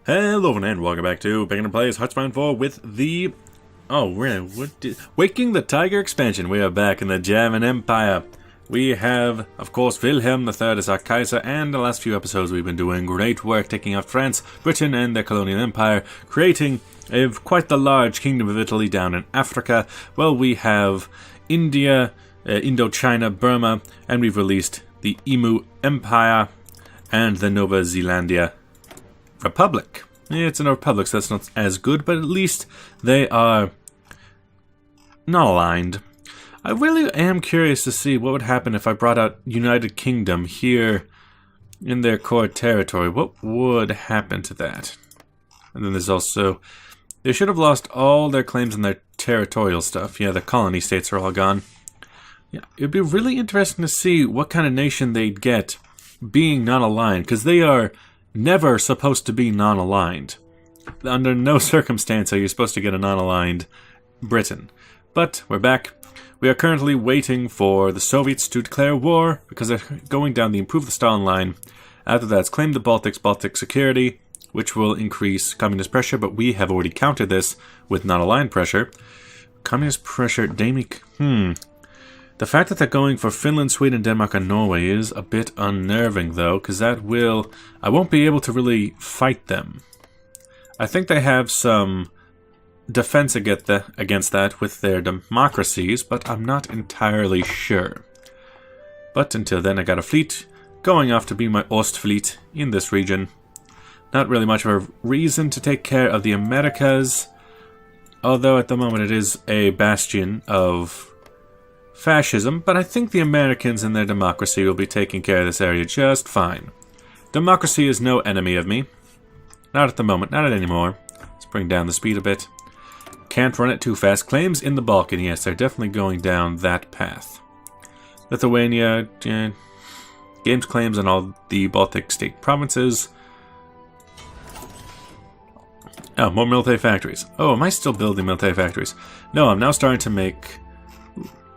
Hello and welcome back to Picking and Plays Hearthstone 4 with the... Waking the Tiger expansion. We are back in the German Empire. We have, of course, Wilhelm III as our Kaiser, and the last few episodes we've been doing great work taking out France, Britain and their colonial empire, creating quite the large kingdom of Italy down in Africa. Well, we have India, Indochina, Burma, and we've released the Emu Empire and the Nova Zealandia Republic. It's a republic, so that's not as good, but at least they are not aligned. I really am curious to see what would happen if I brought out United Kingdom here in their core territory. What would happen to that? And then there's also... They should have lost all their claims on their territorial stuff. Yeah, the colony states are all gone. Yeah, it'd be really interesting to see what kind of nation they'd get being non-aligned, because they are never supposed to be non-aligned. Under no circumstance are you supposed to get a non-aligned Britain. But we're back. We are currently waiting for the Soviets to declare war because they're going down the Improve the Stalin line. After that, it's claim the Baltic security, which will increase communist pressure, but we have already countered this with non-aligned pressure. Communist pressure, The fact that they're going for Finland, Sweden, Denmark, and Norway is a bit unnerving, though, because that will... I won't be able to really fight them. I think they have some defense against that with their democracies, but I'm not entirely sure. But until then, I got a fleet going off to be my Ostfleet in this region. Not really much of a reason to take care of the Americas, although at the moment it is a bastion of fascism, but I think the Americans and their democracy will be taking care of this area just fine. Democracy is no enemy of me. Not at the moment, not anymore. Let's bring down the speed a bit. Can't run it too fast. Claims in the Balkan, yes, they're definitely going down that path. Lithuania, games claims on all the Baltic state provinces. Oh, more military factories. Oh, am I still building military factories? No, I'm now starting to make...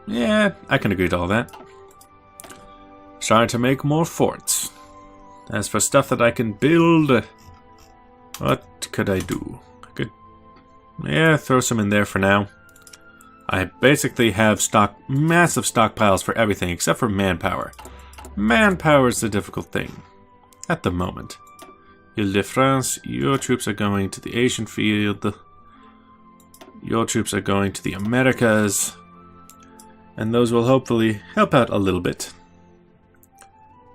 Yeah, I can agree to all that. Starting to make more forts. As for stuff that I can build, what could I do? I could, throw some in there for now. I basically have massive stockpiles for everything except for manpower. Manpower is the difficult thing at the moment. Ile-de-France, your troops are going to the Asian field. Your troops are going to the Americas. And those will hopefully help out a little bit.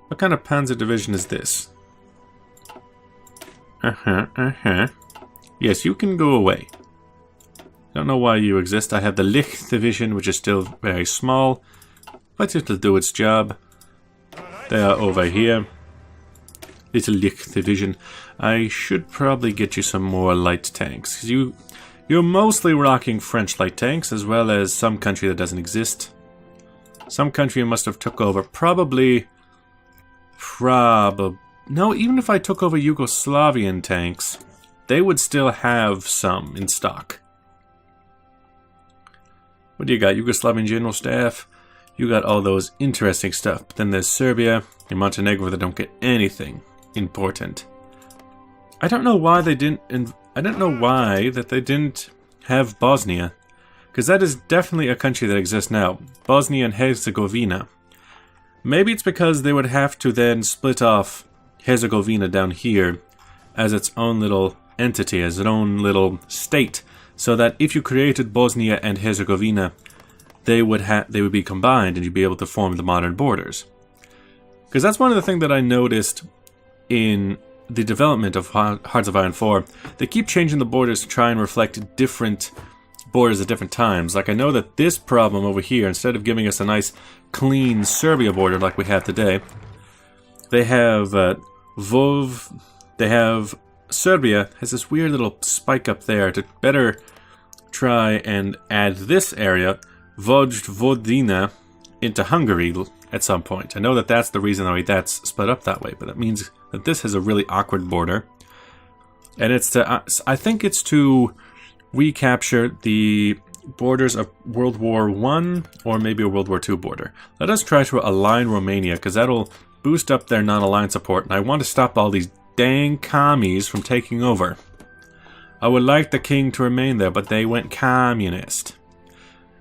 What kind of panzer division is this? Yes, you can go away. Don't know why you exist. I have the Lich division, which is still very small, but it'll do its job. They are over here. Little Lich division. I should probably get you some more light tanks. You're mostly rocking French light tanks, as well as some country that doesn't exist. Some country must have took over. No, even if I took over Yugoslavian tanks, they would still have some in stock. What do you got? Yugoslavian General Staff? You got all those interesting stuff. But then there's Serbia and Montenegro that don't get anything important. I don't know why they didn't... I don't know why that they didn't have Bosnia. Because that is definitely a country that exists now. Bosnia and Herzegovina. Maybe it's because they would have to then split off Herzegovina down here as its own little entity, as its own little state. So that if you created Bosnia and Herzegovina, they would be combined and you'd be able to form the modern borders. Because that's one of the things that I noticed in the development of Hearts of Iron 4. They keep changing the borders to try and reflect different borders at different times. Like, I know that this problem over here, instead of giving us a nice clean Serbia border like we have today, they have Serbia has this weird little spike up there to better try and add this area, Vojvodina, into Hungary at some point. I know that that's the reason why that's split up that way, but that means that this has a really awkward border. And it's to, I think it's to recapture the borders of World War I or maybe a World War II border. Let us try to align Romania, because that'll boost up their non-aligned support, and I want to stop all these dang commies from taking over. I would like the king to remain there, but they went communist.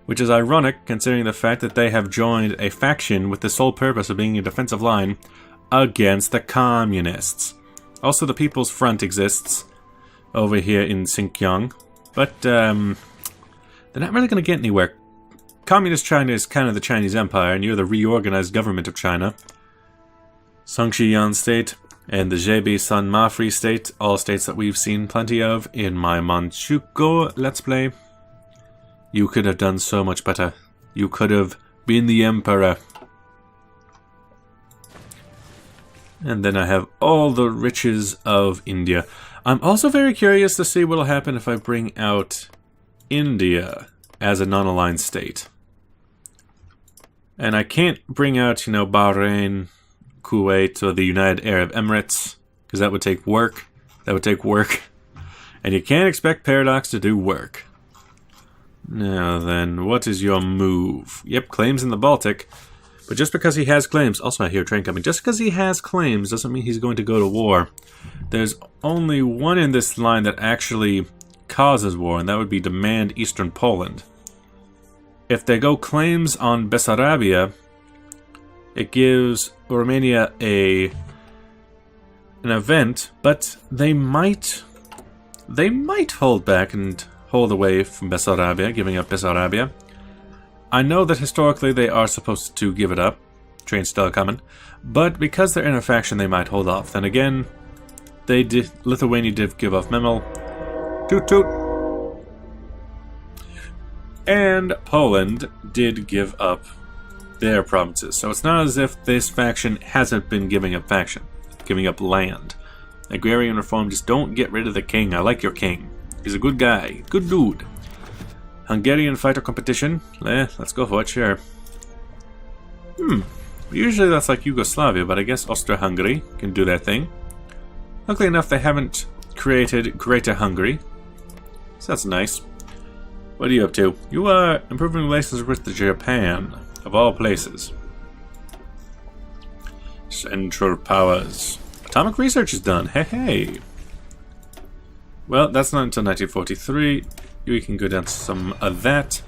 Which is ironic, considering the fact that they have joined a faction with the sole purpose of being a defensive line against the communists. Also, the People's Front exists over here in Xinjiang, but they're not really going to get anywhere. Communist China is kind of the Chinese Empire, and you're the reorganized government of China. Songxian State and the Jebi San Ma Free State, all states that we've seen plenty of in my Manchukuo Let's Play. You could have done so much better. You could have been the Emperor. And then I have all the riches of India. I'm also very curious to see what will happen if I bring out India as a non-aligned state. And I can't bring out, you know, Bahrain, Kuwait, or the United Arab Emirates, because that would take work. That would take work. And you can't expect Paradox to do work. Now then, what is your move? Yep, claims in the Baltic. But just because he has claims, also I hear a train coming, just because he has claims doesn't mean he's going to go to war. There's only one in this line that actually causes war, and that would be demand Eastern Poland. If they go claims on Bessarabia, it gives Romania an event, but they might hold back and hold away from Bessarabia, giving up Bessarabia. I know that historically they are supposed to give it up. Train's still coming. But because they're in a faction, they might hold off. Then again, Lithuania did give off Memel. Toot toot! And Poland did give up their provinces. So it's not as if this faction hasn't been giving up land. Agrarian reform, just don't get rid of the king. I like your king. He's a good guy. Good dude. Hungarian fighter competition. Let's go for it, sure. Usually that's like Yugoslavia, but I guess Austria-Hungary can do their thing. Luckily enough, they haven't created Greater Hungary. So that's nice. What are you up to? You are improving relations with Japan, of all places. Central Powers. Atomic research is done. Hey, hey. Well, that's not until 1943. We can go down to some of that.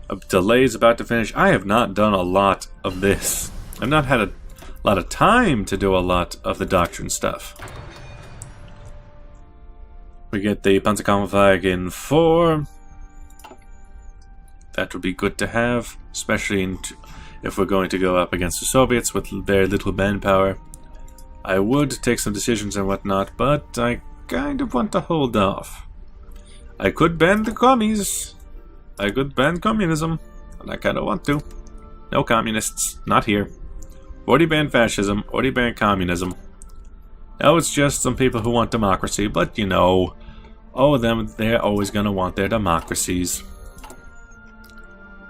A delay is about to finish. I have not done a lot of this. I've not had a lot of time to do a lot of the doctrine stuff. We get the Panzerkampfwagen in 4. That would be good to have, especially if we're going to go up against the Soviets with very little manpower. I would take some decisions and whatnot, but I kind of want to hold off. I could ban the commies. I could ban communism, and I kind of want to. No communists, not here. Already banned fascism, already banned communism. Now it's just some people who want democracy, but you know, all of them, they're always going to want their democracies.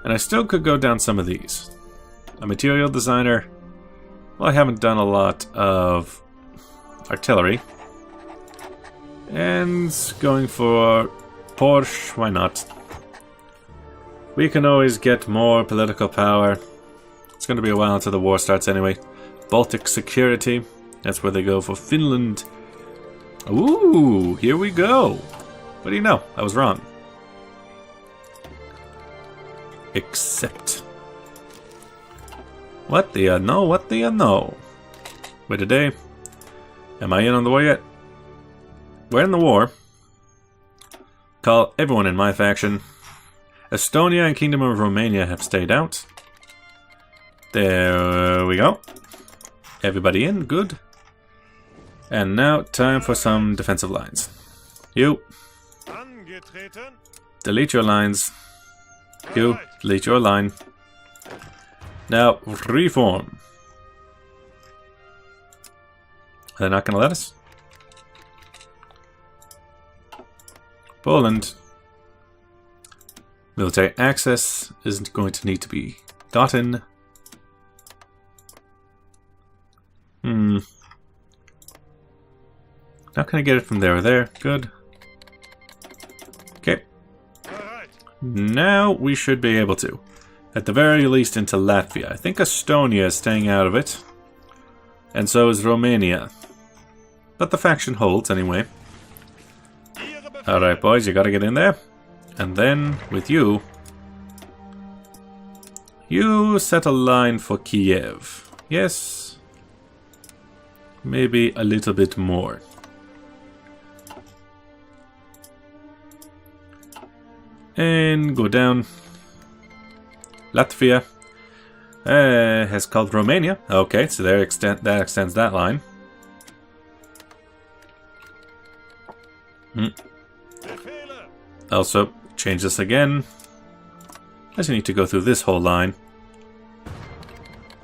And I still could go down some of these. A material designer. Well, I haven't done a lot of artillery. And going for Porsche, why not? We can always get more political power. It's going to be a while until the war starts anyway. Baltic security. That's where they go for Finland. Ooh, here we go. What do you know? I was wrong. Except. What do you know? What do you know? Wait a day. Am I in on the war yet? We're in the war. Call everyone in my faction. Estonia and Kingdom of Romania have stayed out. There we go. Everybody in, good. And now, time for some defensive lines. You. Delete your lines. You, delete your line. Now, reform. They're not going to let us? Poland. Military access isn't going to need to be gotten. Now can I get it from there or there? Good. Okay. Now we should be able to. At the very least into Latvia. I think Estonia is staying out of it. And so is Romania. But the faction holds anyway. Alright, boys, you gotta get in there. And then, with you... You set a line for Kiev. Yes. Maybe a little bit more. And go down. Latvia has called Romania. Okay, so that extends that line. Also, change this again. I just need to go through this whole line.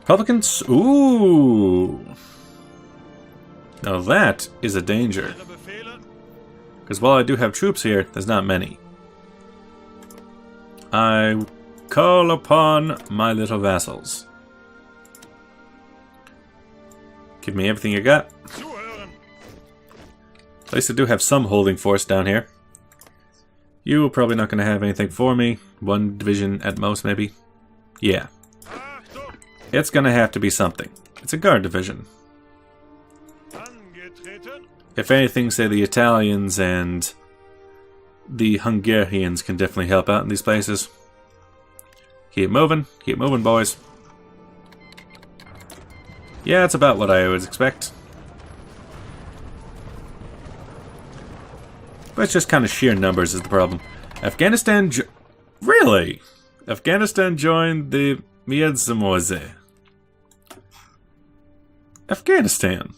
Republicans. Ooh. Now that is a danger. Because while I do have troops here, there's not many. I call upon my little vassals. Give me everything you got. At least I do have some holding force down here. You are probably not going to have anything for me. One division at most, maybe. Yeah. It's going to have to be something. It's a guard division. If anything, say the Italians and the Hungarians can definitely help out in these places. Keep moving, boys. Yeah, it's about what I would expect. But it's just kind of sheer numbers is the problem. Afghanistan really? Afghanistan joined the Miedzamorze. Afghanistan.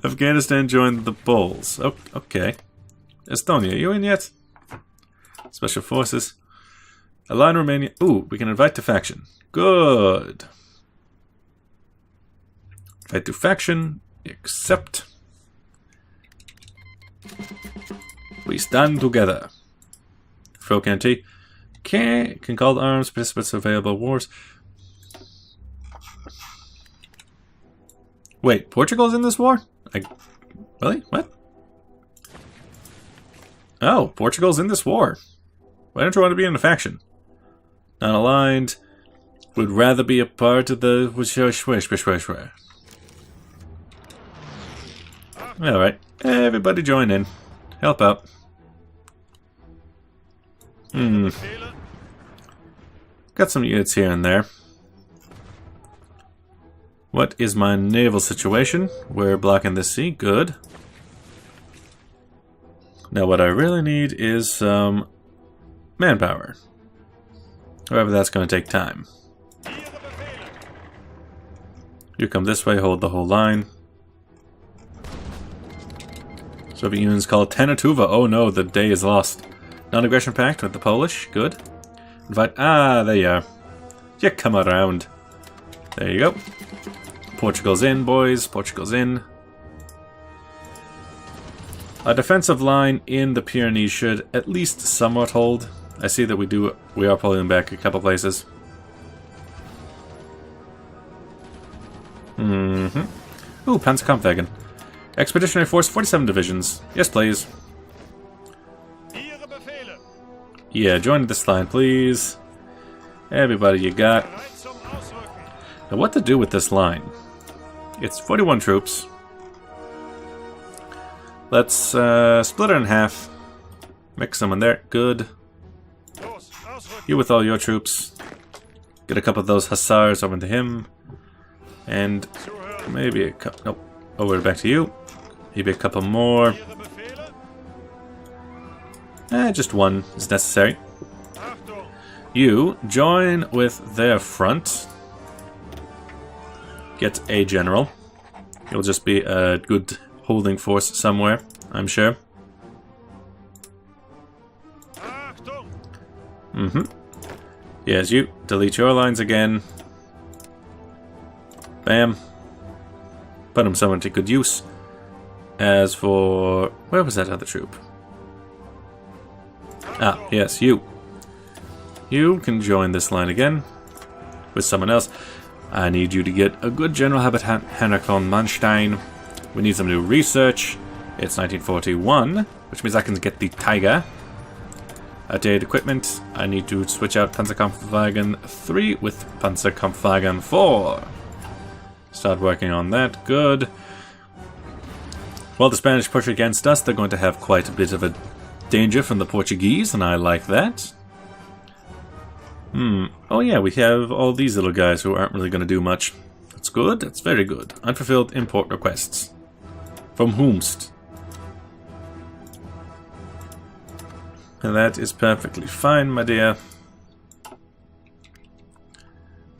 Afghanistan joined the Poles. Oh, okay. Estonia, you in yet? Special Forces. Align Romania. Ooh, we can invite to faction. Good. Invite to faction. Accept. We stand together. Folk NT. Can call the arms, participants of available wars. Wait, Portugal's in this war? Really? What? Oh, Portugal's in this war. Why don't you want to be in a faction? Not aligned. Would rather be a part of the... Alright, everybody join in. Help out. Got some units here and there. What is my naval situation? We're blocking the sea. Good. Now what I really need is some manpower. However, that's going to take time. You come this way, hold the whole line. Soviet Union's called Tanatuva. Oh no, the day is lost. Non-aggression pact with the Polish. Good. Invite. Ah, there you are. You come around. There you go. Portugal's in, boys. Portugal's in. A defensive line in the Pyrenees should at least somewhat hold. I see that we are pulling back a couple places. Ooh, Panzerkampfwagen. Expeditionary Force, 47 divisions. Yes, please. Yeah, join this line, please. Everybody you got. Now, what to do with this line? It's 41 troops. Let's split it in half. Mix them in there. Good. You with all your troops. Get a couple of those hussars over to him. And maybe a couple... Nope. Over back to you. Maybe a couple more. Just one is necessary. You join with their front. Get a general. It'll just be a good holding force somewhere, I'm sure. Yes, you. Delete your lines again. Bam. Put them somewhere to good use. As for... Where was that other troop? Ah, yes, you. You can join this line again. With someone else. I need you to get a good general habitant, Henrik von Manstein. We need some new research. It's 1941, which means I can get the Tiger. Outdated equipment. I need to switch out Panzerkampfwagen 3 with Panzerkampfwagen 4. Start working on that. Good. While the Spanish push against us, they're going to have quite a bit of a danger from the Portuguese, and I like that. Oh yeah, we have all these little guys who aren't really going to do much. That's good. That's very good. Unfulfilled import requests. From whomst? And that is perfectly fine, my dear.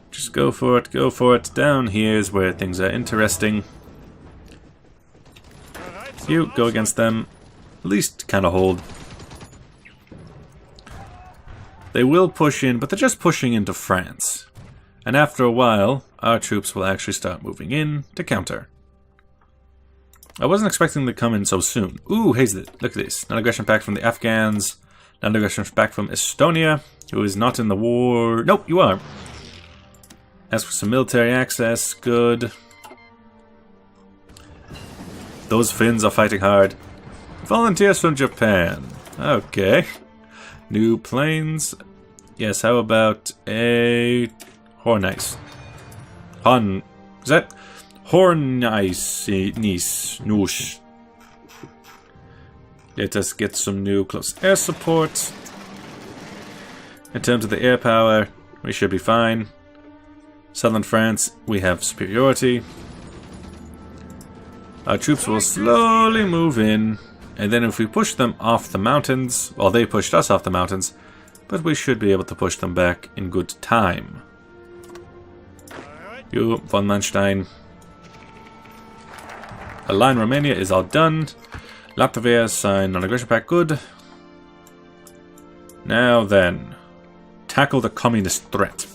Just go for it, go for it. Down here is where things are interesting. You go against them. At least kind of hold. They will push in, but they're just pushing into France. And after a while, our troops will actually start moving in to counter. I wasn't expecting them to come in so soon. Ooh, hey, look at this. Non-aggression pact from the Afghans. Non-aggression pact from Estonia, who is not in the war. Nope, you are. Ask for some military access. Good. Those Finns are fighting hard. Volunteers from Japan. Okay. New planes. Yes, how about a Hornice? Is that Hornice? Noosh. Let us get some new close air support. In terms of the air power, we should be fine. Southern France, we have superiority. Our troops will slowly move in, and then if we push them off the mountains, well, they pushed us off the mountains, but we should be able to push them back in good time. You, von Manstein. Align Romania is all done. Latvia signed non-aggression pact, good. Now then, tackle the communist threat.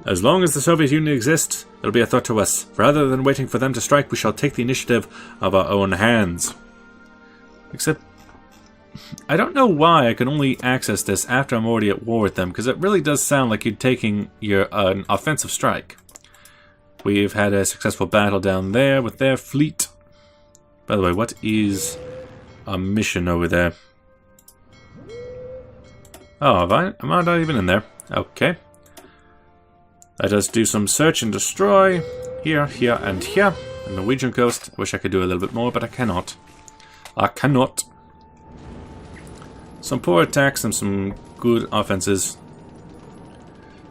As long as the Soviet Union exists, it'll be a threat to us. Rather than waiting for them to strike, we shall take the initiative of our own hands. Except, I don't know why I can only access this after I'm already at war with them, because it really does sound like you're taking an offensive strike. We've had a successful battle down there with their fleet. By the way, what is a mission over there? Oh, am I not even in there? Okay. Let us do some search and destroy. Here, here, and here. On the Norwegian coast. I wish I could do a little bit more, but I cannot. I cannot. Some poor attacks and some good offenses.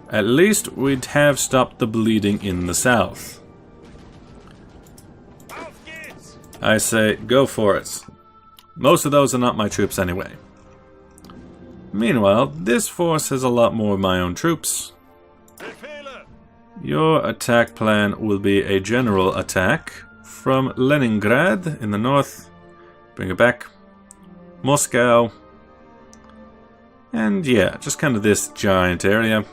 At least we'd have stopped the bleeding in the south. I say, go for it. Most of those are not my troops anyway. Meanwhile, this force has a lot more of my own troops. Your attack plan will be a general attack from Leningrad in the north. Bring it back. Moscow. And yeah, just kind of this giant area.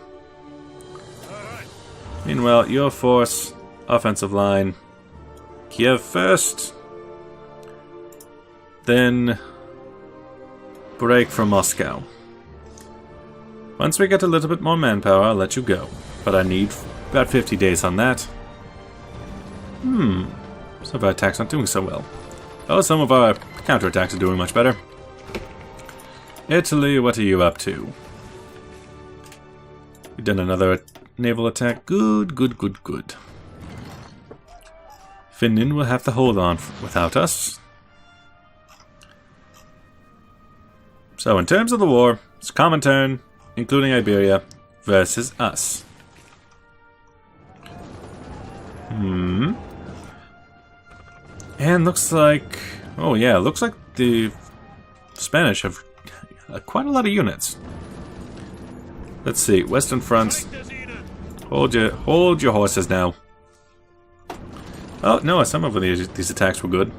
Meanwhile, your force, offensive line, Kiev first. Then break from Moscow. Once we get a little bit more manpower, I'll let you go. But I need about 50 days on that. Some of our attacks aren't doing so well. Oh, some of our counterattacks are doing much better. Italy, what are you up to? We've done another naval attack. Good, good, good, good. Finland will have to hold on without us. So in terms of the war, it's Comintern, including Iberia, versus us. And looks like... oh yeah, looks like the Spanish have quite a lot of units. Let's see, Western Front. Hold your horses now. Oh, no, some of these attacks were good.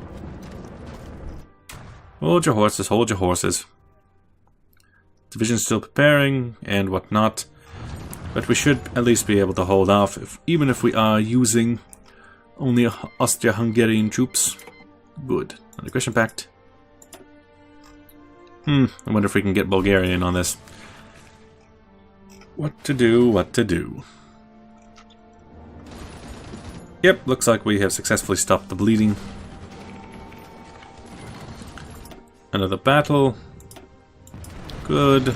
Hold your horses, hold your horses. Division's still preparing and whatnot. But we should at least be able to hold off, even if we are using only Austria-Hungarian troops. Good. Non-aggression pact. I wonder if we can get Bulgarian on this. What to do, what to do. Yep, looks like we have successfully stopped the bleeding. Another battle. Good.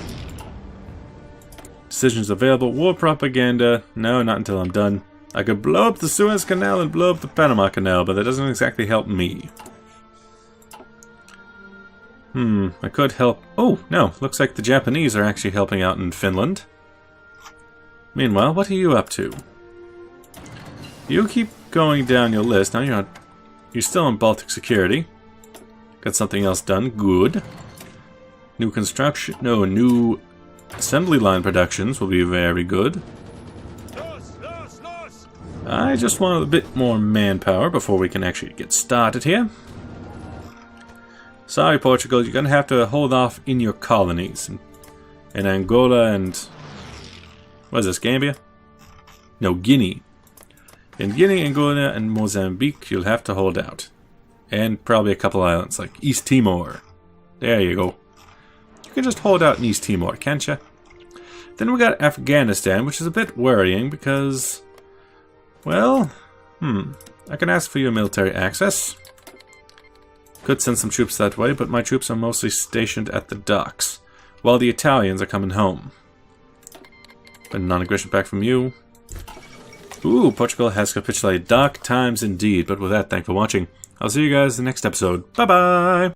Decisions available. War propaganda. No, not until I'm done. I could blow up the Suez Canal and blow up the Panama Canal, but that doesn't exactly help me. I could help... Oh, no. Looks like the Japanese are actually helping out in Finland. Meanwhile, what are you up to? You keep going down your list. Now you're still in Baltic security. Got something else done. Good. New construction... No, new assembly line productions will be very good. I just want a bit more manpower before we can actually get started here. Sorry, Portugal, you're going to have to hold off in your colonies. In Angola and... What is this, Gambia? No, Guinea. In Guinea, Angola, and Mozambique, you'll have to hold out. And probably a couple islands, like East Timor. There you go. You can just hold out in East Timor, can't you? Then we got Afghanistan, which is a bit worrying because... Well, I can ask for your military access. Could send some troops that way, but my troops are mostly stationed at the docks, while the Italians are coming home. A non-aggression pact from you. Ooh, Portugal has capitulated. Dark times indeed, but with that, thanks for watching. I'll see you guys in the next episode. Bye-bye!